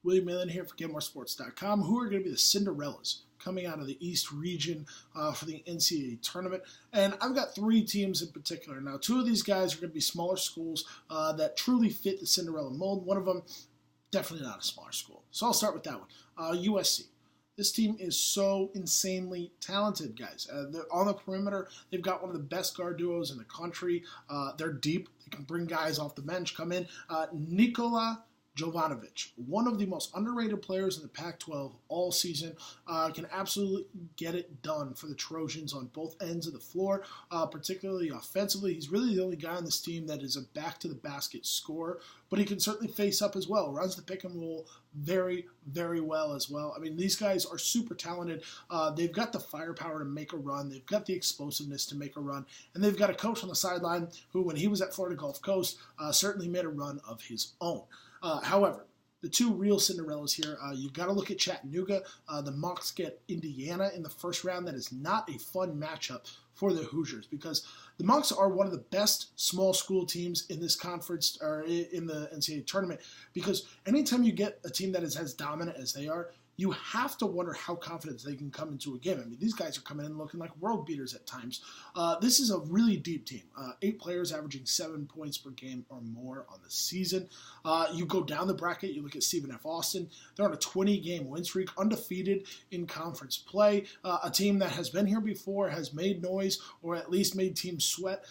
William Millen here for GetMoreSports.com, who are going to be the Cinderellas coming out of the East region for the NCAA tournament. And I've got three teams in particular. Now, two of these guys are going to be smaller schools that truly fit the Cinderella mold. One of them, definitely not a smaller school. So I'll start with that one. USC. This team is so insanely talented, guys. They're on the perimeter. They've got one of the best guard duos in the country. They're deep. They can bring guys off the bench, come in. Nikola Jovanovic, one of the most underrated players in the Pac-12 all season, can absolutely get it done for the Trojans on both ends of the floor, particularly offensively. He's really the only guy on this team that is a back-to-the-basket scorer, but he can certainly face up as well. Runs the pick and roll very, very well as well. I mean, these guys are super talented. They've got the firepower to make a run. They've got the explosiveness to make a run. And they've got a coach on the sideline who, when he was at Florida Gulf Coast, certainly made a run of his own. However, the two real Cinderellas here, you've got to look at Chattanooga. The Mocs get Indiana in the first round. That is not a fun matchup for the Hoosiers because the Mocs are one of the best small school teams in this conference or in the NCAA tournament because anytime you get a team that is as dominant as they are, you have to wonder how confident they can come into a game. I mean, these guys are coming in looking like world beaters at times. This is a really deep team. 8 players averaging 7 points per game or more on the season. You go down the bracket, you look at Stephen F. Austin. They're on a 20-game win streak, undefeated in conference play. A team that has been here before, has made noise, or at least made teams sweat.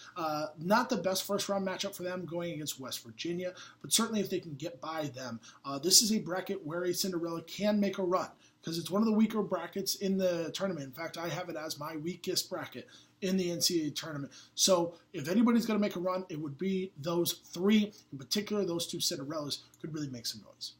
Not the best first-round matchup for them going against West Virginia, but certainly if they can get by them. This is a bracket where a Cinderella can make a run because it's one of the weaker brackets in the tournament. In fact, I have it as my weakest bracket in the NCAA tournament. So if anybody's going to make a run, it would be those three. In particular, those two Cinderellas could really make some noise.